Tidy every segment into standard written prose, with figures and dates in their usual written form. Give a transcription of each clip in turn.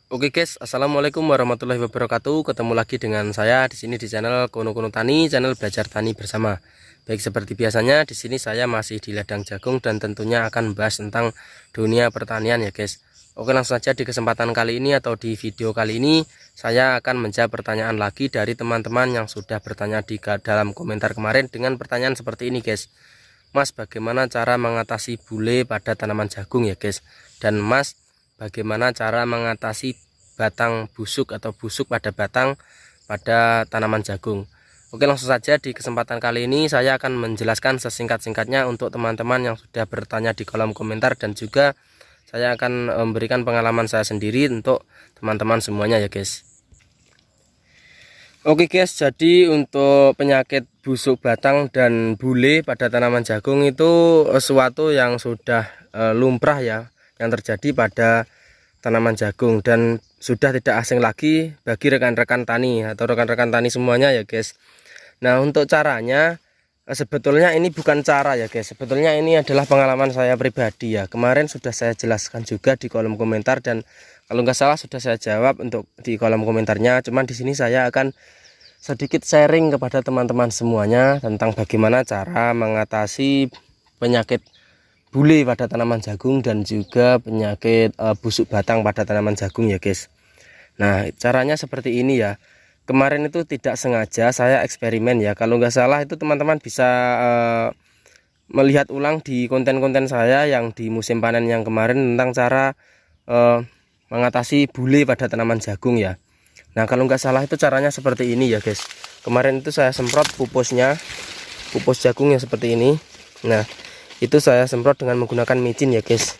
Oke guys, assalamualaikum warahmatullahi wabarakatuh. Ketemu lagi dengan saya di sini di channel Kono Kono Tani, channel belajar tani bersama. Baik, seperti biasanya di sini saya masih di ladang jagung dan tentunya akan membahas tentang dunia pertanian ya guys. Oke, langsung saja di kesempatan kali ini atau di video kali ini saya akan menjawab pertanyaan lagi dari teman-teman yang sudah bertanya di dalam komentar kemarin dengan pertanyaan seperti ini guys. Mas, bagaimana cara mengatasi bule pada tanaman jagung ya guys? Dan Mas, bagaimana cara mengatasi batang busuk atau busuk pada batang pada tanaman jagung? Oke, langsung saja di kesempatan kali ini saya akan menjelaskan sesingkat-singkatnya untuk teman-teman yang sudah bertanya di kolom komentar, dan juga saya akan memberikan pengalaman saya sendiri untuk teman-teman semuanya ya guys. Oke guys, jadi untuk penyakit busuk batang dan bule pada tanaman jagung itu sesuatu yang sudah lumrah ya, yang terjadi pada tanaman jagung dan sudah tidak asing lagi bagi rekan-rekan tani atau rekan-rekan tani semuanya ya guys. Nah, untuk caranya sebetulnya ini bukan cara ya guys, sebetulnya ini adalah pengalaman saya pribadi ya. Kemarin sudah saya jelaskan juga di kolom komentar, dan kalau nggak salah sudah saya jawab untuk di kolom komentarnya. Cuman di sini saya akan sedikit sharing kepada teman-teman semuanya tentang bagaimana cara mengatasi penyakit bule pada tanaman jagung dan juga penyakit busuk batang pada tanaman jagung ya guys. Nah, caranya seperti ini ya. Kemarin itu tidak sengaja saya eksperimen ya. Kalau nggak salah itu teman-teman bisa melihat ulang di konten-konten saya yang di musim panen yang kemarin tentang cara mengatasi bule pada tanaman jagung ya. Nah, kalau nggak salah itu caranya seperti ini ya guys. Kemarin itu saya semprot pupusnya, pupus jagung yang seperti ini. Nah, itu saya semprot dengan menggunakan micin ya guys.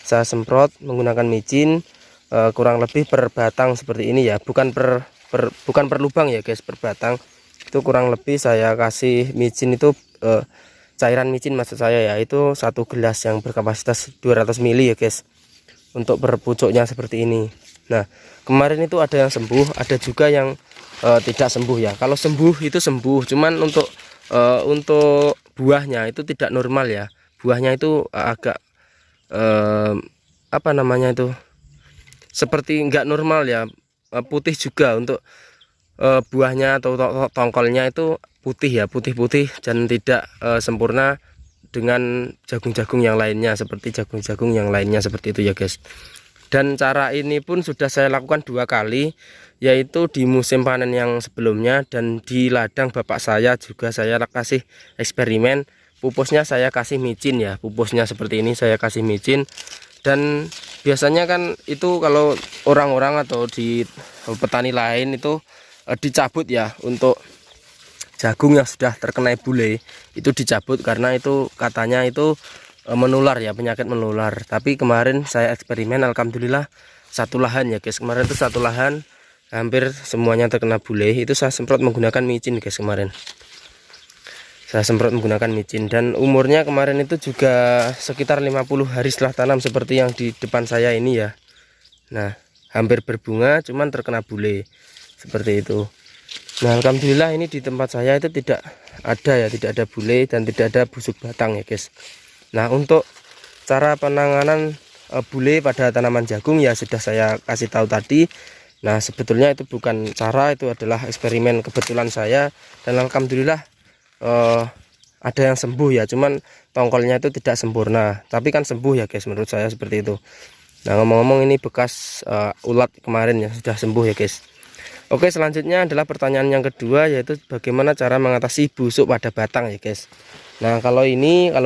Saya semprot menggunakan micin kurang lebih per batang seperti ini ya, bukan per lubang ya guys, per batang. Itu kurang lebih saya kasih micin itu cairan micin maksud saya ya, itu 1 gelas yang berkapasitas 200 ml ya guys, untuk per pucuknya seperti ini. Nah, kemarin itu ada yang sembuh, ada juga yang tidak sembuh ya. Kalau sembuh itu sembuh, cuman untuk buahnya itu tidak normal ya. Buahnya itu agak apa namanya itu, seperti nggak normal ya, putih juga untuk buahnya atau tongkolnya itu putih ya, putih-putih dan tidak sempurna dengan jagung-jagung yang lainnya, seperti jagung-jagung yang lainnya seperti itu ya guys. Dan cara ini pun sudah saya lakukan 2 kali, yaitu di musim panen yang sebelumnya dan di ladang bapak saya juga saya kasih eksperimen. Pupusnya saya kasih micin ya, pupusnya seperti ini saya kasih micin. Dan biasanya kan itu kalau orang-orang atau di petani lain itu dicabut ya, untuk jagung yang sudah terkena bule itu dicabut karena itu katanya itu menular ya, penyakit menular. Tapi kemarin saya eksperimen, alhamdulillah satu lahan ya guys, kemarin itu satu lahan hampir semuanya terkena bule. Itu saya semprot menggunakan micin guys, kemarin saya semprot menggunakan micin, dan umurnya kemarin itu juga sekitar 50 hari setelah tanam seperti yang di depan saya ini ya. Nah, hampir berbunga cuman terkena bule seperti itu. Nah, alhamdulillah ini di tempat saya itu tidak ada ya, tidak ada bule dan tidak ada busuk batang ya guys. Nah, untuk cara penanganan bule pada tanaman jagung ya sudah saya kasih tahu tadi. Nah, sebetulnya itu bukan cara, itu adalah eksperimen kebetulan saya, dan alhamdulillah ada yang sembuh ya, cuman tongkolnya itu tidak sempurna, tapi kan sembuh ya guys, menurut saya seperti itu. Nah, ngomong-ngomong ini bekas ulat kemarin ya sudah sembuh ya guys. Oke, selanjutnya adalah pertanyaan yang kedua, yaitu bagaimana cara mengatasi busuk pada batang ya guys. Nah, kalau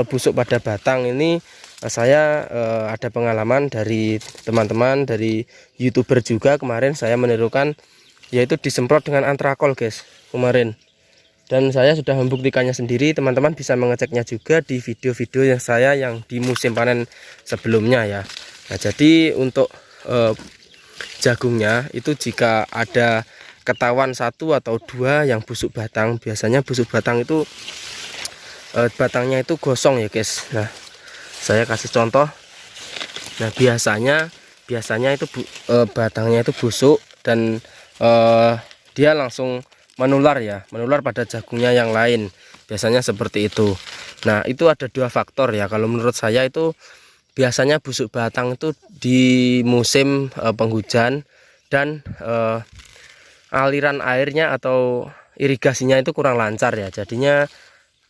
busuk pada batang ini saya ada pengalaman dari teman-teman, dari YouTuber juga. Kemarin saya menirukan, yaitu disemprot dengan antrakol guys kemarin. Dan saya sudah membuktikannya sendiri, teman-teman bisa mengeceknya juga di video-video yang saya yang di musim panen sebelumnya ya. Nah, jadi untuk jagungnya itu jika ada ketahuan 1 atau 2 yang busuk batang, biasanya busuk batang itu batangnya itu gosong ya guys. Nah, saya kasih contoh. Nah, biasanya itu batangnya itu busuk dan dia langsung menular ya, menular pada jagungnya yang lain, biasanya seperti itu. Nah, itu ada 2 faktor ya, kalau menurut saya itu biasanya busuk batang itu di musim penghujan dan aliran airnya atau irigasinya itu kurang lancar ya. Jadinya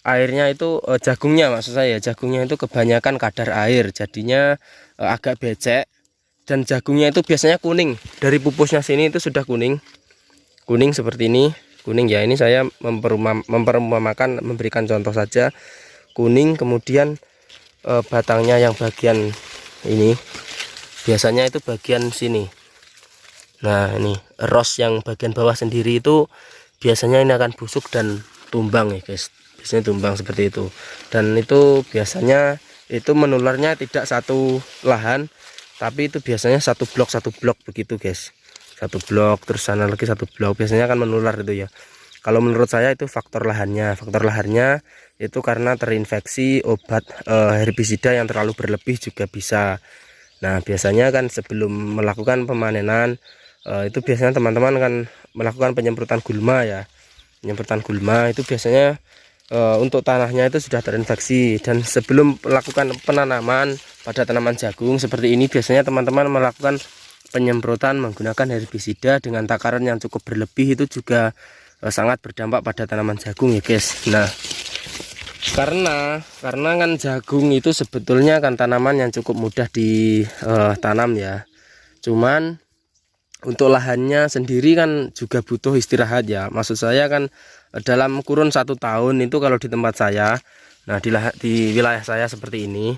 airnya itu jagungnya, maksud saya jagungnya itu kebanyakan kadar air, jadinya agak becek. Dan jagungnya itu biasanya kuning, dari pupusnya sini itu sudah kuning seperti ini, kuning ya. Ini saya memperumpamakan, memberikan contoh saja, kuning. Kemudian batangnya yang bagian ini biasanya itu bagian sini. Nah ini ros yang bagian bawah sendiri itu biasanya ini akan busuk dan tumbang ya guys, biasanya tumbang seperti itu. Dan itu biasanya itu menularnya tidak satu lahan, tapi itu biasanya satu blok begitu guys, satu blok terus sana lagi satu blok, biasanya akan menular itu ya. Kalau menurut saya itu faktor lahannya itu karena terinfeksi obat herbisida yang terlalu berlebih juga bisa. Nah biasanya kan sebelum melakukan pemanenan itu biasanya teman-teman kan melakukan penyemprotan gulma ya. Penyemprotan gulma itu biasanya untuk tanahnya itu sudah terinfeksi. Dan sebelum melakukan penanaman pada tanaman jagung seperti ini, biasanya teman-teman melakukan penyemprotan menggunakan herbisida dengan takaran yang cukup berlebih, itu juga sangat berdampak pada tanaman jagung ya guys. Nah karena kan jagung itu sebetulnya kan tanaman yang cukup mudah ditanam ya, cuman untuk lahannya sendiri kan juga butuh istirahat ya. Maksud saya kan dalam kurun 1 tahun itu kalau di tempat saya, nah di wilayah saya seperti ini,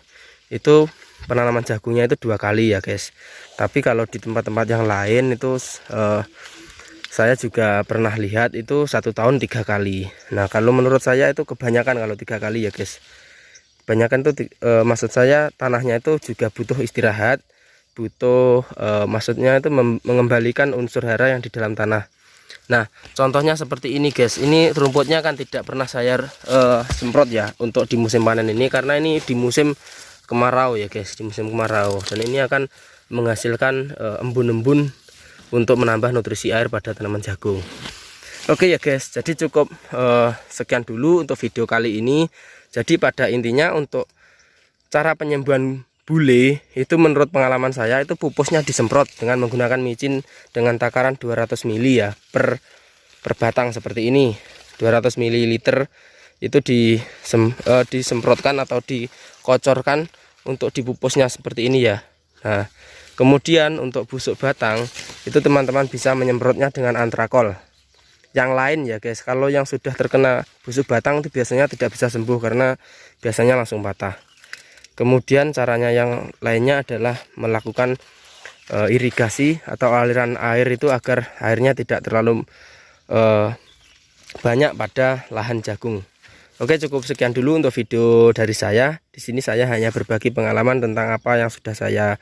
itu penanaman jagungnya itu 2 kali ya guys. Tapi kalau di tempat-tempat yang lain itu saya juga pernah lihat itu 1 tahun 3 kali. Nah kalau menurut saya itu kebanyakan kalau 3 kali ya guys. Kebanyakan itu maksud saya tanahnya itu juga butuh istirahat, butuh maksudnya itu mengembalikan unsur hara yang di dalam tanah. Nah contohnya seperti ini guys, ini rumputnya kan tidak pernah saya semprot ya untuk di musim panen ini, karena ini di musim kemarau ya guys, di musim kemarau. Dan ini akan menghasilkan embun-embun untuk menambah nutrisi air pada tanaman jagung. Oke ya guys, jadi cukup sekian dulu untuk video kali ini. Jadi pada intinya untuk cara penyembuhan bule itu menurut pengalaman saya itu pupusnya disemprot dengan menggunakan micin dengan takaran 200 ml ya per batang seperti ini. 200 ml itu disemprotkan atau dikocorkan untuk dipupusnya seperti ini ya. Nah kemudian untuk busuk batang itu teman-teman bisa menyemprotnya dengan antrakol. Yang lain ya guys, kalau yang sudah terkena busuk batang itu biasanya tidak bisa sembuh karena biasanya langsung patah. Kemudian caranya yang lainnya adalah melakukan irigasi atau aliran air itu agar airnya tidak terlalu banyak pada lahan jagung. Oke, cukup sekian dulu untuk video dari saya. Di sini saya hanya berbagi pengalaman tentang apa yang sudah saya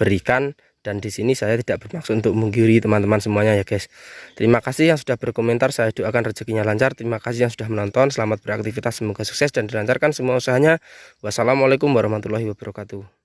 berikan, dan di sini saya tidak bermaksud untuk menggurui teman-teman semuanya ya guys. Terima kasih yang sudah berkomentar, saya doakan rezekinya lancar. Terima kasih yang sudah menonton, selamat beraktivitas, semoga sukses dan dilancarkan semua usahanya. Wassalamualaikum warahmatullahi wabarakatuh.